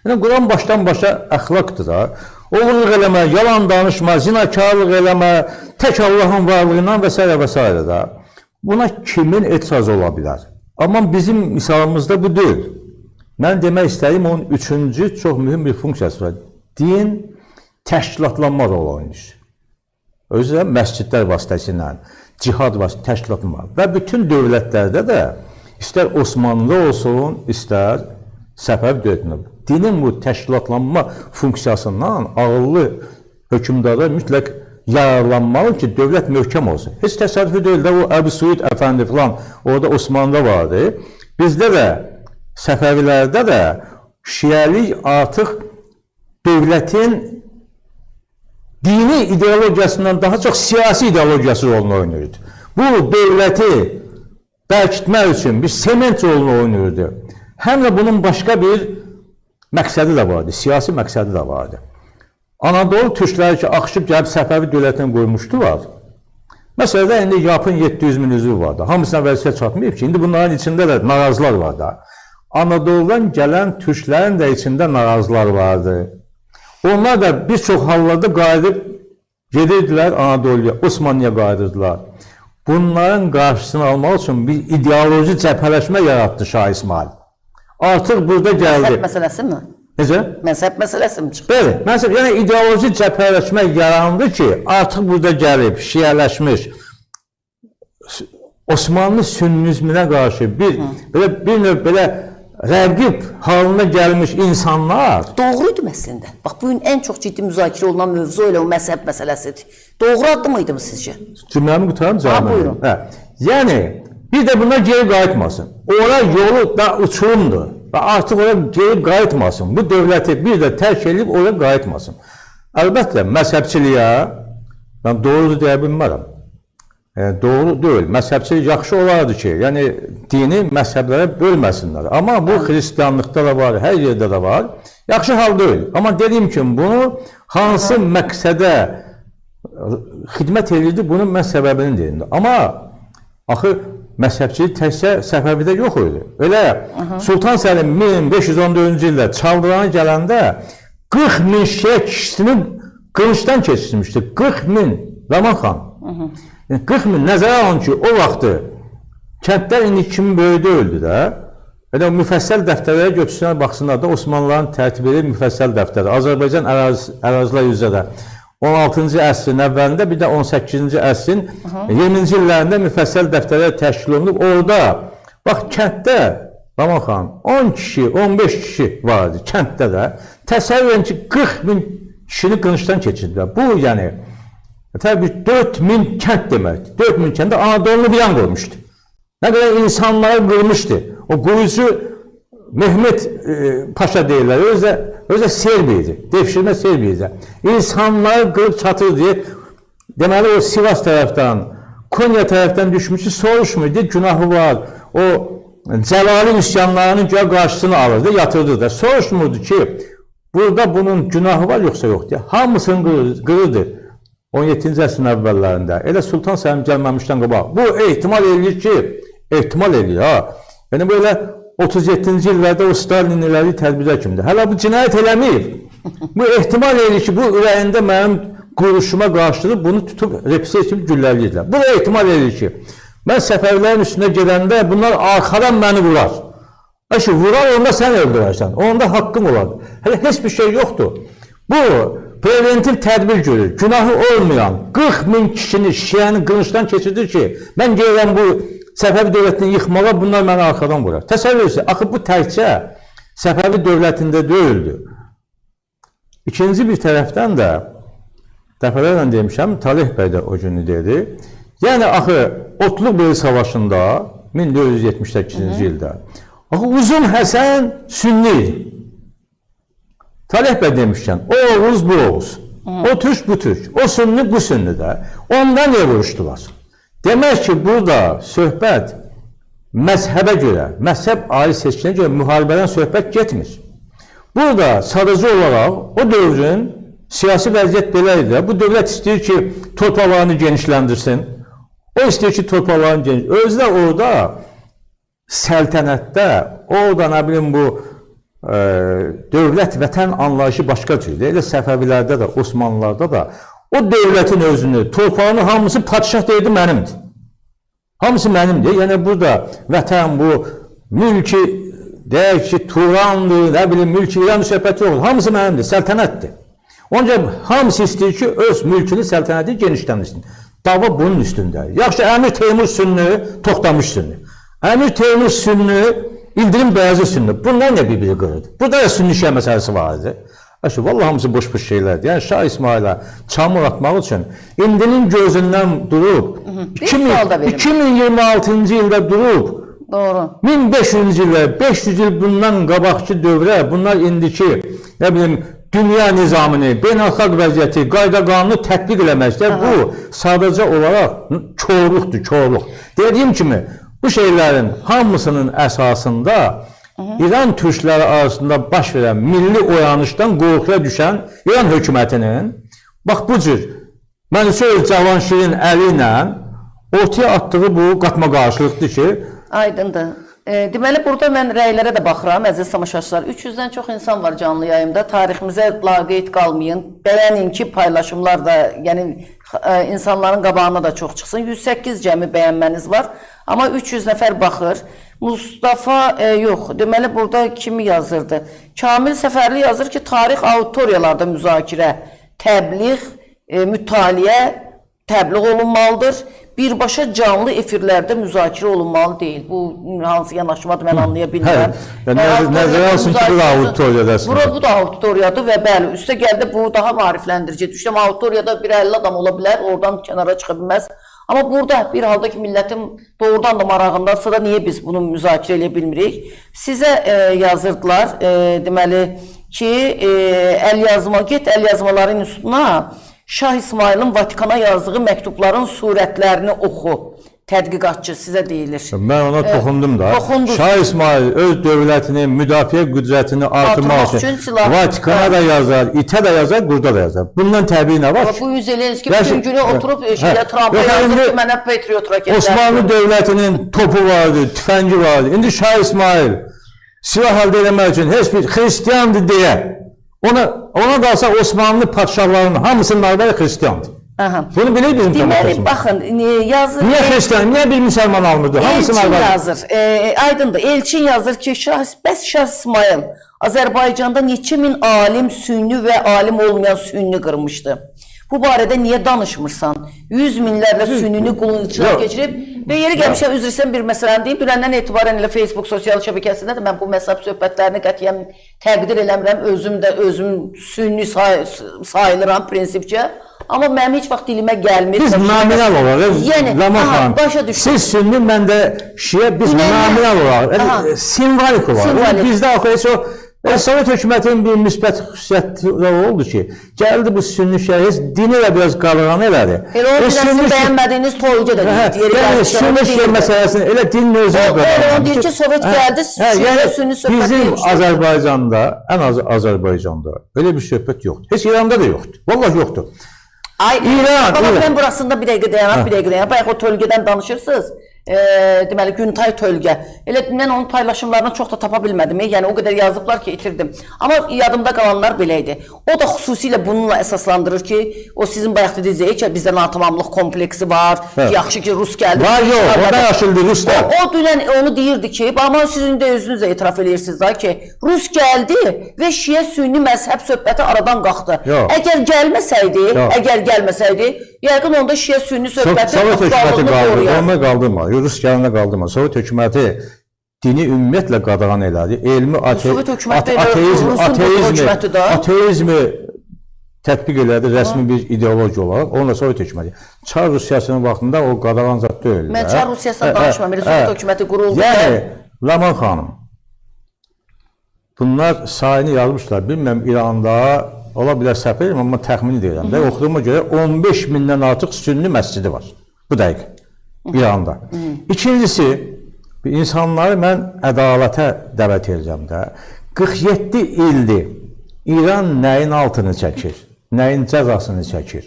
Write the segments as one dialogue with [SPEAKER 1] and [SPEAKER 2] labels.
[SPEAKER 1] Yəni, Quran başdan başa əxlaqdır da. Oğurluq eləmə, yalan danışma, zinakarlıq eləmə, tək Allahın varlığından və s. və s. da. Buna kimin etirazı ola bilər? Amma bizim misalımızda bu deyil. Mən demək istəyim, onun üçüncü çox mühüm bir funksiyası var. Din təşkilatlanma rolu oynayır. Özü də məscidlər vasitəsilə, cihad vasitəsilə təşkilatlanma. Və bütün dövlətlərdə də, istər Osmanlı olsun, istər Səfəvi dövlətində, dinin bu təşkilatlanma funksiyasından ağıllı hökmdarlar mütləq yararlanmalı ki, dövlət möhkəm olsun. Heç təsadüfi deyil də, o Əbu Suud Əfəndi falan, orada Osmanlıda vardı. Bizdə də, Səfəvilərdə də şiəlik artıq dövlətin dini ideologiyasından daha çox siyasi ideologiyası rolunu oynayırdı. Bu, dövləti bərkitmək üçün bir sement rolunu oynayırdı. Həm də bunun başqa bir məqsədi də vardı, siyasi məqsədi də vardı. Anadolu türkləri ki, axışıb gəlib Səfəvi dövlətini qoymuşdular. Məsələdə, indi yapın 700 min üzvü var da. Hamısına vəzifə çatmayıb ki, indi bunların içində də narazılar var da. Anadoludan gələn türklərin də içində narazılar vardı. Onlar da bir çox hallarda qayıdıb gedirdilər Anadoluya, Osmanlıya qayıdırdılar. Bunların qarşısını almaq üçün bir ideoloji cəbhələşmə yaratdı Şah İsmail. Artıq burada gəldi.
[SPEAKER 2] Məzhəb məsələsi mi?
[SPEAKER 1] Necə?
[SPEAKER 2] Məzhəb məsələsi mi çıxdı?
[SPEAKER 1] Bəli, məzhəb, yəni ideoloji cəbhələşmə yarandı ki, artıq burada gəlib, şiələşmiş, Osmanlı sünnizminə qarşı bir növ belə rəqib halına gəlmiş insanlar...
[SPEAKER 2] Doğruydu əslində. Bax, bugün ən çox ciddi müzakirə olunan mövzu elə o məzhəb məsələsidir. Doğru addım mıydı mı sizcə?
[SPEAKER 1] Cümləmi qutarım,
[SPEAKER 2] cavab buyurun.
[SPEAKER 1] Yəni, bir də bunlar geri qayıtmasın. Ora yolu da uçurumdur. Və artıq ora geri qayıtmasın. Bu dövləti bir də tərk edib ora qayıtmasın. Əlbəttə, məzhəbçiliyə mən doğrudur deyə bilmərəm. Doğru deyil. Məzhəbçilik yaxşı olardı ki, yəni dini məzhəblərə bölməsinlər. Amma bu xristianlıqda da var, hər yerdə də var. Yaxşı hal deyil. Amma dediyim kimi, bunu hansı məqsədə xidmət edirdi, bunun mən səbəbini deyim. Amma axı məzhəbçilik təkcə Səfəvidə yox idi. Elə Sultan Səlim 1514-cü ildə Çaldırana gələndə 40 min şiə kişisini qılıncdan keçirmişdi. 40 min Zaman xan. 40 min nəzərə alın ki, o vaxtı kəndlər indi kimi böyük deyildi də. Elə müfəssəl dəftərlərə götürsünlər, baxsınlar da Osmanlıların tərtib edir müfəssəl dəftəri. Azərbaycan ərazilər üzrə 16-cı əsrin əvvəlində, bir də 18-ci əsrin 20-ci illərində müfəssəl dəftərlər təşkil olunub. Orada, bax, kənddə, Zaman xan, 10 kişi, 15 kişi vardı kənddə də. Təsəvvür edin ki, 40 min kişini qılıncdan keçirdilər. Bu, yəni, təbii 4000 kənd deməkdir. 4000 kəndə Anadolunu bir yan qoymuşdu. Nə qədər insanları qırmışdı. O quyucu Mehmet Paşa deyirlər. Özə Serbi idi. Devşirmə Serbi idi. İnsanları qırıb çatır deyə, deməli o Sivas tərəfdən, Konya tərəfdən düşmüşdü, soruşmuydu, günahı var. O Cəlali üsyanlarının qarşısını alırdı, yatırdı da. Soruşmurdu ki, burada bunun günahı var yoxsa yox deyə. Hamısını qırırdı. 17-ci əsrin əvvəllərində, elə Sultan Səlim gəlməmişdən qabaq. Bu, ehtimal edir ki, ehtimal edir, ha. Yəni, belə 37-ci illərdə o Stalinləri tədbirlər kimdir. Hələ bu cinayət eləməyib. Bu, ehtimal edir ki, bu ürəyində mənim quruşuma qarşılıq bunu tutub, represiya etib gülləliyirlər. Bu, ehtimal edir ki, mən Səfəvilərin üstünə gedəndə bunlar arxadan məni vurar. Əşi, vurar, onda sən öldürərsən. Onda haqqım olar. Hələ heç bir şey yoxdur. Bu, preventiv tədbir görür, günahı olmayan 40 min kişini şiəni qılıncdan keçirdir ki, mən gəlirəm bu Səfəvi dövlətini yıxmağa, bunlar məni arxadan vurar. Təsəvvür etsin, axı bu təkcə Səfəvi dövlətində deyildi. İkinci bir tərəfdən də, dəfələrlə demişəm, Talih bəy də o günü dedi, yəni axı Otluq Beyli Savaşında 1478-ci ildə, axı Uzun Həsən Sünni idi. Talih bəy demişkən, o Oğuz, bu Oğuz, o Türk, bu Türk, o Sünni, bu Sünni də. Ondan niyə vuruşdular? Demək ki, burada söhbət məzhəbə görə, məzhəb ayrı seçkinə görə müharibədən söhbət getmir. Burada sadəcə olaraq o dövrün siyasi vəziyyət belə idi. Bu dövlət istəyir ki, torpaqlarını genişləndirsin. O istəyir ki, torpaqlarını genişləndirsin. Özü də orada səltənətdə, orada nə bilim bu dövlət, vətən anlayışı başqa cürdür. Elə Səfəvilərdə də, Osmanlılarda da o dövlətin özünü, torpağını hamısı padişah deyildi, mənimdir. Hamısı mənimdir. Yəni burada vətən bu mülki, deyək ki, Turandır, nə bilim, mülki İran söhbəti yoxdur. Hamısı mənimdir, səltənətdir. Onca hamısı istəyir ki, öz mülkünü, səltənəti genişləndirsin. Dava bunun üstündədir. Yaxşı, Əmir Teymur Sünni, Toxtamış Sünni. Əmir Teymur Sünni, İldırım Bəyazı Sünni. Bunlar nə bir-biri qırırdı? Burada da Sünni şiə məsələsi var idi. Vallahi hamısı boş-boş şeylərdir. Yəni Şah İsmailə çamur atmaq üçün indinin gözündən durub, 2026-cı ildə durub,
[SPEAKER 2] Doğru.
[SPEAKER 1] 1500-cü ildə, 500 il bundan qabaqçı dövrə, bunlar indiki, nə bilim, dünya nizamını, beynəlxalq vəziyyəti, qayda qanunu tətbiq eləməkdə bu sadəcə olaraq korluqdur, korluq. Dediyim kimi, bu şeylərin hamısının əsasında İran türkləri arasında baş verən milli oyanışdan qorxuya düşən İran hökumətinin bax bu cür Mənsur Cavanşirin əli ilə ortaya atdığı bu qatma qarşılıqdır ki,
[SPEAKER 2] Aydındır. Deməli, burada mən rəylərə də baxıram, əziz tamaşaçılar. 300-dən çox insan var canlı yayımda. Tariximizə laqeyd qalmayın. Bəyənin ki, paylaşımlar da, yəni insanların qabağına da çox çıxsın. 108 cəmi bəyənməniz var. Amma 300 nəfər baxır. Mustafa yox. Deməli, burada kimi yazırdı? Kamil Səfərli yazır ki, tarix auditoriyalarda müzakirə, təbliğ, mütaliə, təbliğ olunmalıdır. Birbaşa canlı efirlərdə müzakirə olunmalı deyil. Bu hansı yanaşmadır, mən anlaya bilmirəm.
[SPEAKER 1] Nəzərə alsın ki, bu da auditoriyadasındır.
[SPEAKER 2] Bu da auditoriyadır və bəli, üstə gəldi bu daha maarifləndirici. Düşünəm, auditoriyada bir 50 adam ola bilər, oradan kənara çıxa bilməz. Amma burada bir halda ki, millətin doğrudan da marağındadsa da niyə biz bunu müzakirə edə bilmirik? Sizə yazırdılar, deməli ki, get əl yazmaların üstuna Şah İsmailin Vatikana yazdığı məktubların surətlərini oxu. Tədqiqatçı sizə deyilir.
[SPEAKER 1] Mən ona toxundum da. Şah İsmail öz dövlətinin müdafiə qüdrətini artırmaq üçün Vatikana da yazar, İTə də yazar, burada da yazar. Bundan təbii nə var?
[SPEAKER 2] Bu Zelenski bütün günü oturub Trump'a yazır ki, mənə Patriot raketlər.
[SPEAKER 1] Osmanlı dövlətinin topu vardı, tüfəngi vardı. İndi Şah İsmail silah əldə etmək üçün heç bir xristiyandır deyə ona qalsa Osmanlı padşahlarının hamısının arvadı xristiyandır. Bunu bilir bizim
[SPEAKER 2] deməli, baxın, yazır...
[SPEAKER 1] Niyə xristiyan, niyə bir müsəlman almırdı?
[SPEAKER 2] Elçin yazır, aydındır. Elçin yazır ki, bəs Şah İsmail Azərbaycanda neçə min alim sünni və alim olmayan sünni qırmışdı. Bu barədə niyə danışmırsan? 100 minlərlə sünnini qılıncına keçirib və yeri gəlmişə üzr istəyirəm bir məsələni deyim. Dünəndən etibarən elə Facebook sosial şəbəkəsində də mən bu məzhəb söhbətlərini qətiyyən təqdir eləmirəm. Özüm sünni sayılıram prinsipcə. Amma mənim heç vaxt dilimə gəlmir.
[SPEAKER 1] Biz nominal olaraq,
[SPEAKER 2] başa düşün.
[SPEAKER 1] Siz sünni, mən də şiə, biz nominal olaraq, simvolik olaraq. Bizdə axı o Sovet hökumətinin bir müsbət xüsusiyyəti oldu ki, gəldi bu sünni şəxs dini də biraz qadağan elədi.
[SPEAKER 2] Elə o sizin bəyənmədiyiniz toyca da deyil.
[SPEAKER 1] Yəni sünni şəxs məsələsini elə dinin özünə qadağan.
[SPEAKER 2] O deyir ki, Sovet gəldi, sünni söhbət
[SPEAKER 1] bizim Azərbaycanda, ən az Azərbaycanda elə bir söhbət yoxdur. Heç İranda da yoxdur. Vallahi yoxdur.
[SPEAKER 2] İran, mən burasında bir dəqiqə dayanaq. Bayaq o tölgədən danışırsınız. Deməli, Güntay Tölgə. Elə mən onun paylaşımlarını çox da tapa bilmədim. Yəni, o qədər yazıblar ki, itirdim. Amma yadımda qalanlar belə idi. O da xüsusilə bununla əsaslandırır ki, o sizin bayaq dediyiniz ki, bizdə natamamlıq kompleksi var, yaxşı ki, Rus gəldi.
[SPEAKER 1] Var, yox, o da yaşıldı, Rus da.
[SPEAKER 2] O dünən onu deyirdi ki, amma sizin də özünüz də etiraf edirsiniz da ki, Rus gəldi və şiə sünni məzhəb söhbəti aradan qalxdı. Əgər gəlməsəydi, yəqin onda şiə sünni söhbəti
[SPEAKER 1] qaldırma, qaldırma. Rus gələnə qaldırma. Sovet hökuməti dini ümumiyyətlə qadağan elədi. Elmi ateizmi tətbiq elədi rəsmi bir ideoloji olaraq. Onunla Sovet hökuməti. Çar Rusiyasının vaxtında o qadağan zad deyil.
[SPEAKER 2] Mən Çar Rusiyasından danışmam. Sovet hökuməti quruldu.
[SPEAKER 1] Yəni, Laman xanım, bunlar sayını yazmışlar. Bilməm, İranda ola bilər səhv edirəm, amma təxmini deyirəm. Oxuduğuma görə 15 mindən artıq sünni məscidi var. Bu dəqiq. İranda. İkincisi, insanları mən ədalətə dəvət edəcəm də. 47 ildir İran nəyin altını çəkir, nəyin cəzasını çəkir.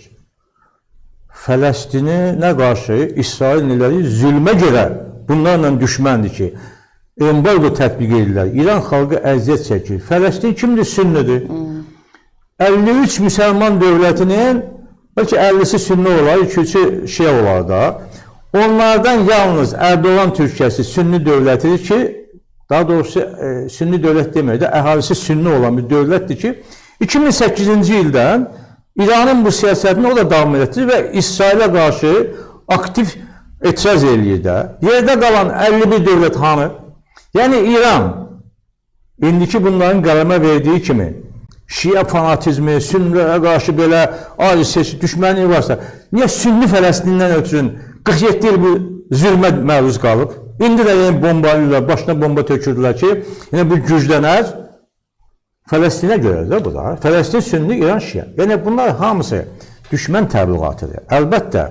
[SPEAKER 1] Fələstinə qarşı İsrail nələri zülmə görə bunlarla düşməndir ki, embargo tətbiq edirlər. İran xalqı əziyyət çəkir. Fələstin kimdir? Sünnidir. 53 müsəlman dövlətinin bəlkə 50'si sünni olar, 2-3'ü şia olar da. Onlardan yalnız Erdoğan Türkiyəsi sünni dövlətidir ki, daha doğrusu sünni dövlət demək də əhalisi sünni olan bir dövlətdir ki, 2008-ci ildən İranın bu siyasətini o da davam etdirir və İsrailə qarşı aktiv etiraz eləyir də. Yerdə qalan 51 dövlət hanı? Yəni İran indiki bunların qələmə verdiyi kimi Şia fanatizmi, sünnilərə qarşı belə ayrı seçki, düşmənliyi varsa, niyə sünni Fələstindən ötürün 47 il bu zülmə məruz qalıb? İndi də yəni bombalıyla, başına bomba tökürdülər ki, yəni bu güclənər Fələstinə görədir bu da. Fələstin sünni, İran şia. Yəni bunlar hamısı düşmən təbliğatıdır. Əlbəttə,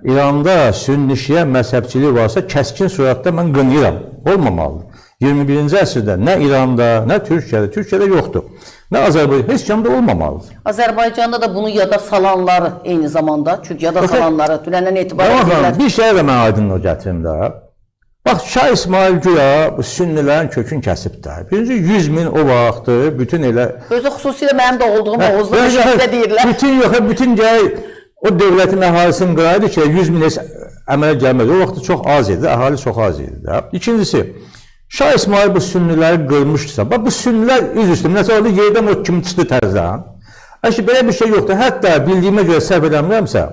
[SPEAKER 1] İranda sünni şia məzhəbçiliyi varsa, kəskin surətdə mən qınıyıram. Olmamalıdır. 21-ci əsrdə nə İranda, nə Türkiyədə yoxdur. Nə Azərbaycan, heç kəmdə olmamalıdır.
[SPEAKER 2] Azərbaycanda da bunu yada salanları eyni zamanda, çünki yada salanları dünəndən etibarən edirlər.
[SPEAKER 1] Bir şey də mən aydınlıq gətirim də. Bax, Şah İsmail güya bu sünnilərin kökün kəsib də. Birinci 100 min o vaxtı bütün elə...
[SPEAKER 2] Özü xüsusilə mənim də olduğum Oğuzlu bir şəkildə deyirlər.
[SPEAKER 1] Bütün gəl o dövlətin əhalisinin qıraydı ki, 100 min əmələ gəlmədi. O vaxtı çox az idi, əhali çox az idi də. İkincisi, Şah İsmail bu sünniləri qırmışdırsa, bax bu sünnilər üz üstü, nəsə orada yerdən o kimi çıxdı təzdən. Əşi, belə bir şey yoxdur. Hətta bildiyimə görə səhv edəmirəmsə,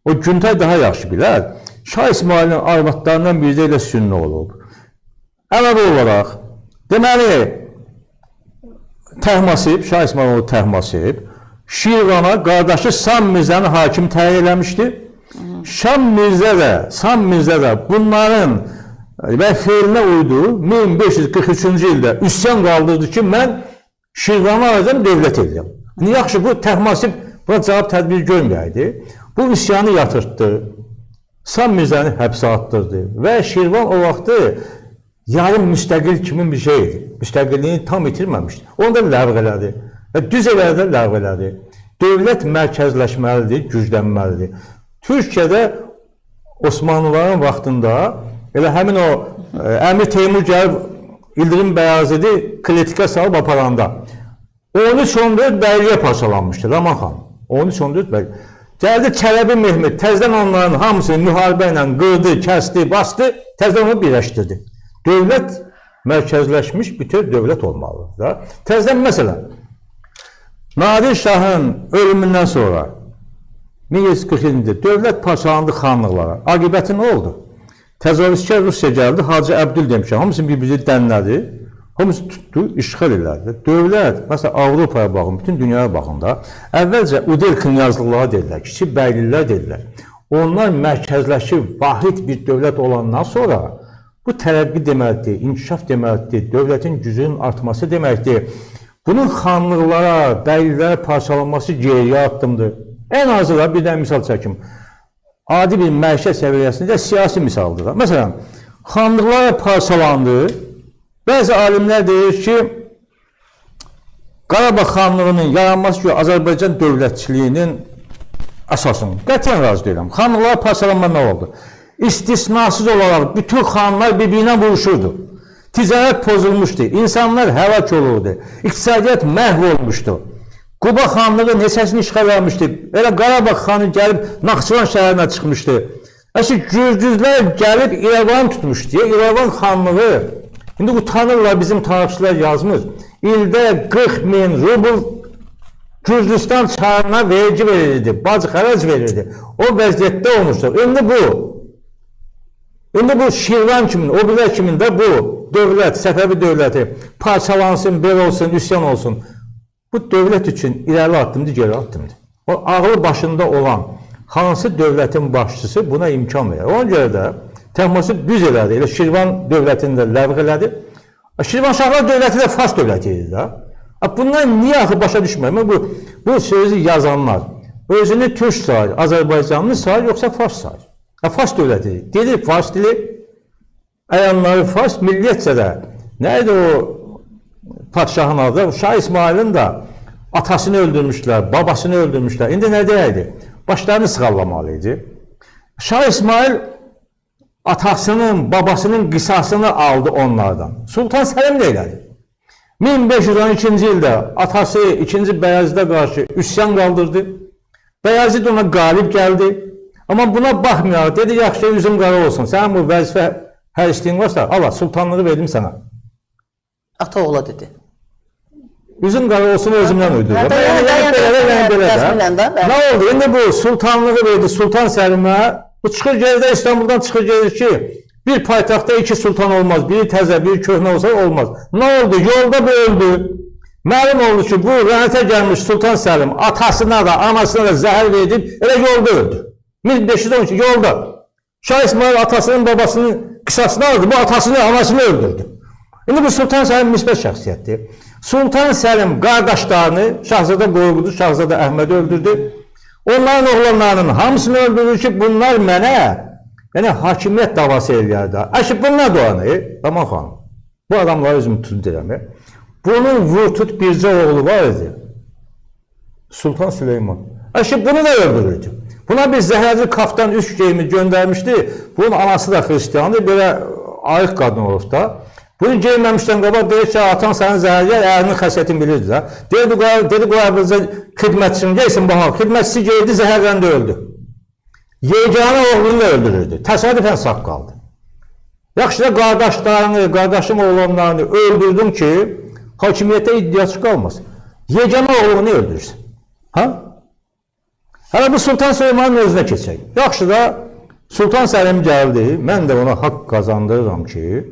[SPEAKER 1] o Güntay daha yaxşı bilər. Şah İsmailin arvadlarından biri də elə sünni olub. Əlavə olaraq, deməli, Təhmasib, Şah İsmail onu Təhmasib, Şirvana qardaşı Sam Mirzəni hakim təyin eləmişdi. Sam Mirzə də bunların feilinə uydu, 1543-cü ildə üsyan qaldırdı ki, mən Şirvanı alacam, dövlət edəcəm. Yaxşı, bu Təhmasib buna cavab tədbir görməyəydi. Bu üsyanı yatırtdı, Sam Mirzəni həbsə atdırdı və Şirvan o vaxtı yarım müstəqil kimi bir şeydir. Müstəqilliyini tam itirməmişdi. Onu da ləğv elədi. Düz elədi, ləğv elədi. Dövlət mərkəzləşməlidir, güclənməlidir. Türkiyədə Osmanlıların vaxtında elə həmin o Əmir Teymur gəlib İldırım Bəyazidi kletikə salıb aparanda 13-14 bəyliyə parçalanmışdı Raman xan. 13-14 bəyliyə. Gəldi Çələbi Mehmet, təzdən onların hamısını müharibə ilə qırdı, kəsdi, bastı, təzdən onu birləşdirdi. Dövlət mərkəzləşmiş bütün dövlət olmalıdır. Təzdən məsələn, Nadir Şahın ölümündən sonra 1147-ci dövlət parçalandı xanlıqlara. Aqibəti nə oldu? Təcavüzkar Rusiya gəldi, Hacı Əbdül demişəm, hamısını bir-birini dənlədi, hamısı tutdu, işğal elədi. Dövlət, məsələn, Avropaya baxın, bütün dünyaya baxın da, əvvəlcə Udel knyazlıqları deyirlər, kiçik bəylilər deyirlər. Onlar mərkəzləşib, vahid bir dövlət olandan sonra bu tərəqqi deməkdir, inkişaf deməkdir, dövlətin gücünün artması deməkdir. Bunun xanlıqlara, bəylilərə parçalanması geriyə addımdır. Ən azı da bir dənə misal çəkim. Adi bir məişət səviyyəsində siyasi misaldır. Məsələn, xanlıqlara parçalandı. Bəzi alimlər deyir ki, Qarabağ xanlığının yaranması ki, Azərbaycan dövlətçiliyinin əsasını. Qətiyyən razı deyirəm. Xanlıqlara parçalanma nə oldu? İstisnasız olaraq bütün xanlar bir-birinə vuruşurdu. Ticarət pozulmuşdu, insanlar həlak olurdu, iqtisadiyyat məhv olmuşdu. Quba xanlığı neçəsini işğal vermişdi. Elə Qarabağ xanı gəlib Naxçıvan şəhərinə çıxmışdı. Gürcüzlər gəlib İrəvan tutmuşdu. İrəvan xanlığı, indi utanırlar bizim tarixçilər yazmır. İldə 40 min rubl Gürcüstan çarına vergi verirdi, bacı xərac verirdi. O vəziyyətdə olmuşdur. İndi bu Şirvan kimin, o bilər kimin də bu dövlət, Səfəvi dövləti parçalansın, belə olsun, üsyan olsun. Bu dövlət üçün irəli addımdır, geri addımdır. O ağlı başında olan hansı dövlətin başçısı buna imkan verir. Ona görə də Təhmasib düz elədi, elə Şirvan dövlətini də ləğv elədi. Şirvanşahlar dövləti də Fars dövləti idi də. Bunlar niyə axı başa düşmür? Bu sözü yazanlar özünü Türk sayır, Azərbaycanlı sayır, yoxsa Fars sayır? Fars dövləti dedir, Fars dili, əyanları Fars, milliyyətcə də. Nə idi o padşahın adı? Şah İsmailin da atasını öldürmüşlər, babasını öldürmüşlər. İndi nə deyəydi? Başlarını sığallamalıydı. Şah İsmail atasının, babasının qisasını aldı onlardan. Sultan Səlim də elədi. 1512-ci ildə atası 2-ci Bəyazıda qarşı üsyan qaldırdı. Bəyazid ona qalib gəldi. Amma buna baxmayaraq dedi, yaxşı üzüm qara olsun. Sənin bu vəzifə hər işliyin varsa, Allah sultanlığı verdim sənə.
[SPEAKER 2] Ata oğla dedi.
[SPEAKER 1] Üzüm qara olsun özümdən öldürdü. Nə oldu? İndi bu sultanlığı verdi Sultan Səlimə. Bu çıxır gelir İstanbuldan çıxır gelir ki bir paytaxtda iki sultan olmaz. Biri təzə, biri köhnə olsa olmaz. Nə oldu? Yolda bu öldü. Məlum oldu ki bu rənətə gəlmiş Sultan Səlim atasına da anasına da zəhər verib elə yolda öldü. 1512 yolda. Şah İsmail atasının babasının qisasını aldı. Bu atasını anasını öldürdü. İndi bu Sultan Səlim müsbət şəxsiyyətdir. Sultan Səlim qardaşlarını Şahzadə Qorqudu, Şahzadə Əhmədi öldürdü. Onların oğlanlarının hamısını öldürür ki bunlar mənə hakimiyyət davası eləyərdi. Əşib bunlar doğanı, Aman xanım. Bu adamları özümü tutub deyirəm. Bunun vurtut bircə oğlu var idi. Sultan Süleyman. Əşib bunu da öldürürdü. Buna bir zəhərli kaftan üç geyimi göndərmişdi. Bunun anası da xristiyandır. Belə ayıq qadın olub da. Bunu geyməmişdən qabaq deyir ki, atan sənin zəhərlər, ərinin xəsiyyətini bilirdi də. Dedi, bu əvvəlcə xidmətçinin geysin, baxaq. Xidmətçisi geydi, zəhərləndə öldü. Yeganə oğlunu da öldürürdü. Təsadüfən sağ qaldı. Yaxşı da qardaşım oğlanlarını öldürdüm ki, hakimiyyətə iddiaçı qalmaz. Yeganə oğlunu öldürürsün. Hələ bu Sultan Süleymanın özünə keçək. Yaxşı da Sultan Səlim gəldi, mən də ona haqq qazandırıram ki,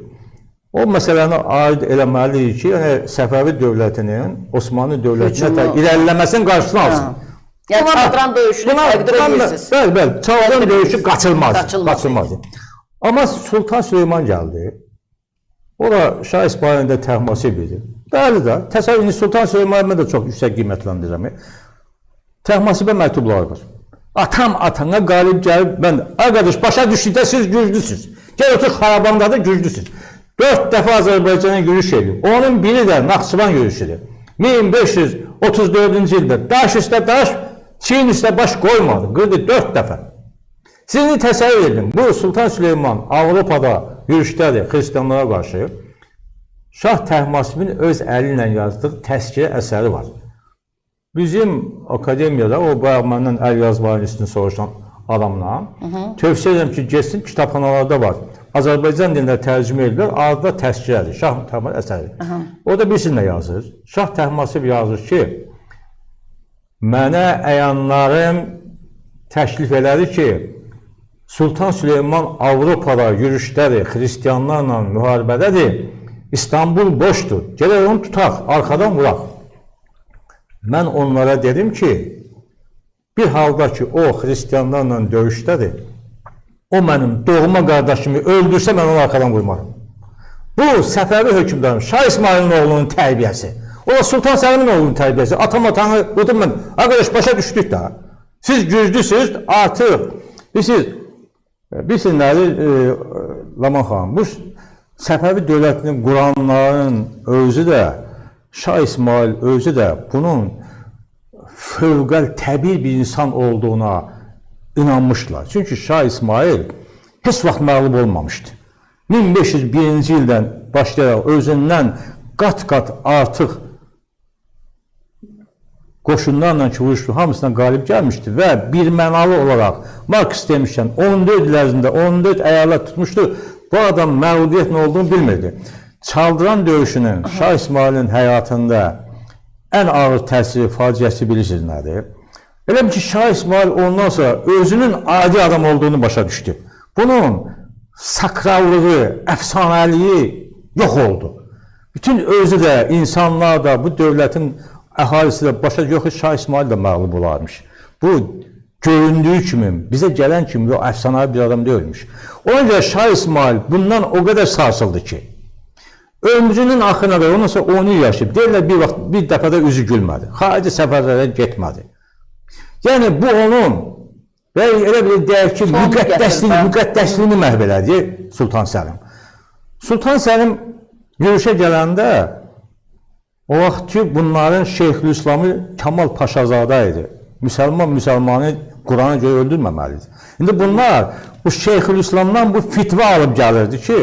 [SPEAKER 1] o məsələni aid eləməliyik ki, Səfəvi dövlətinin Osmanlı dövlətinə irəliləməsinin qarşısını alsın.
[SPEAKER 2] Yəni Çavadran döyüşünü təqdir edirsiniz.
[SPEAKER 1] Bəli, Çavadran döyüşü qaçılmaz. Amma Sultan Süleyman gəldi. O da Şah İsmailin də təhmasib idi. Bəli də, təsəvvür Sultan Süleymanı da çox yüksək qiymətləndirirəm. Təhmasibə məktubları var. Atam atana qalib gəlib, mən arkadaş başa düşdükdə siz güclüsünüz. Gəl otur xarabanda da güclüsünüz. 4 dəfə Azərbaycana yürüş edib. Onun biri də Naxçıvan yürüşüdür. 1534-cü ildə daş üstə daş, çiyin üstə baş qoymadı. Qırdı 4 dəfə. Sizi təsəvvür edin, bu Sultan Süleyman Avropada yürüşdədir xristiyanlara qarşı. Şah Təhmasibin öz əli ilə yazdığı təzkirə əsəri var. Bizim akademiyada, o bayaq məndən əl yazmanın üstünü soruşan adamla, tövsiyə edirəm ki, geçsin, kitabxanalarda var. Azərbaycan dilində tərcümə edilir, adı da təzkirədir, Şah Təhmasib əsəri. O da bilsin nə yazır. Şah Təhmasib yazır ki, mənə əyanlarım təklif elədi ki, Sultan Süleyman Avropada yürüşdədir, xristiyanlarla müharibədədir, İstanbul boşdur, gələk onu tutaq, arxadan vuraq. Mən onlara dedim ki, bir halda ki, o xristiyanlarla döyüşdədir, o mənim doğma qardaşımı öldürsə, mən onu arxadan vurmaram. Bu, Səfəvi hökmdarım, Şah İsmailin oğlunun tərbiyəsi. O da Sultan Səlimin oğlunun tərbiyəsi. Atam-atanı, ödüm mən, arkadaş başa düşdük da. Siz güclüsünüz, artıq, bilsin nədir, Laman xanım, bu Səfəvi dövlətinin quranların özü də, Şah İsmail özü də bunun fövqəl təbii bir insan olduğuna inanmışlar. Çünki Şah İsmail heç vaxt məğlub olmamışdı. 1501-ci ildən başlayaraq özündən qat-qat artıq qoşunlarla ki vuruşdu, hamısına qalib gəlmişdi və bir mənalı olaraq Marks demişkən 14 il ərzində 14 əyalət tutmuşdu. Bu adam məğlubiyyət nə olduğunu bilmirdi. Çaldıran döyüşünün Şah İsmailin həyatında ən ağır təsiri, faciəsi bilirsiniz nədir? Elə ki, Şah İsmail ondan sonra özünün adi adam olduğunu başa düşdü. Bunun sakrallığı, əfsanəliyi yox oldu. Bütün özü də, insanlar da, bu dövlətin əhalisi də başa yox, Şah İsmail də məğlub olarmış. Bu, göründüyü kimi, bizə gələn kimi o əfsanəli bir adam deyilmiş. Ona görə Şah İsmail bundan o qədər sarsıldı ki, ömrünün axırına qədər, ondan sonra 10 il yaşayıb, deyirlər bir dəfədə üzü gülmədi, xarici səfərlərə getmədi. Yəni, bu onun, və elə bir deyək ki, müqəddəsliyini məhv elədi Sultan Səlim. Sultan Səlim yürüşə gələndə, o vaxt ki, bunların Şeyxülislamı Kamal Paşazadə idi. Müsəlmanı Qurana görə öldürməməlidir. İndi bunlar bu Şeyxülislamdan bu fitva alıb gəlirdi ki,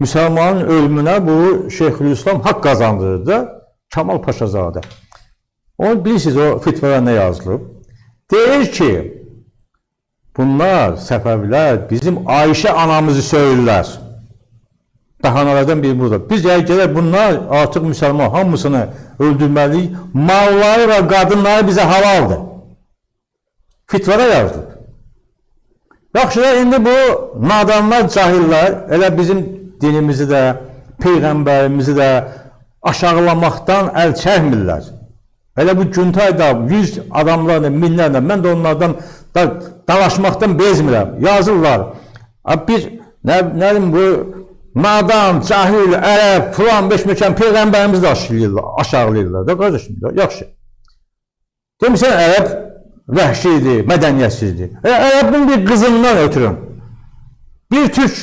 [SPEAKER 1] müsəlmanın ölümünə bu Şeyxülislam haqq qazandırırdı. Kamal Paşazadə. Onu bilirsiniz, o fitvada nə yazılıb? Deyir ki, bunlar, Səfəvilər, bizim Ayşə anamızı söyürlər. Bəhanələrdən biri burada. Biz gələk bunlar artıq müsəlman hamısını öldürməliyik, malları və qadınları bizə halaldır. Fitvada yazılıb. Yaxşılar, indi bu nadanlar, cahillər elə bizim dinimizi də, Peyğəmbərimizi də aşağılamaqdan əl çəkmirlər. Elə bu Güntayda 100 adamlarla, minlərlə, mən də onlardan dalaşmaqdan bezmirəm. Yazırlar. Bir, nə bilim bu, nadan, cahil, ərəb, filan, beşməkən, Peyğəmbərimizi də aşağılayırlar da, qardaşım da, yaxşı. Demişsən, ərəb vəhşidir, mədəniyyətsizdir. Ərəbin bir qızından ötürün. Bir Türk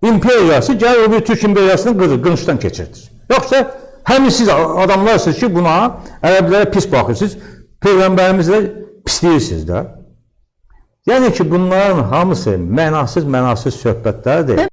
[SPEAKER 1] imperiyası gəlir, o bir Türk imperiyasının qızı, qınçdan keçirdir. Yoxsa, həmin siz adamlarsınız ki, buna ərəblərə pis baxırsınız, Peyğəmbərimizlə pisləyirsiniz də. Yəni ki, bunların hamısı mənasız söhbətlərdir.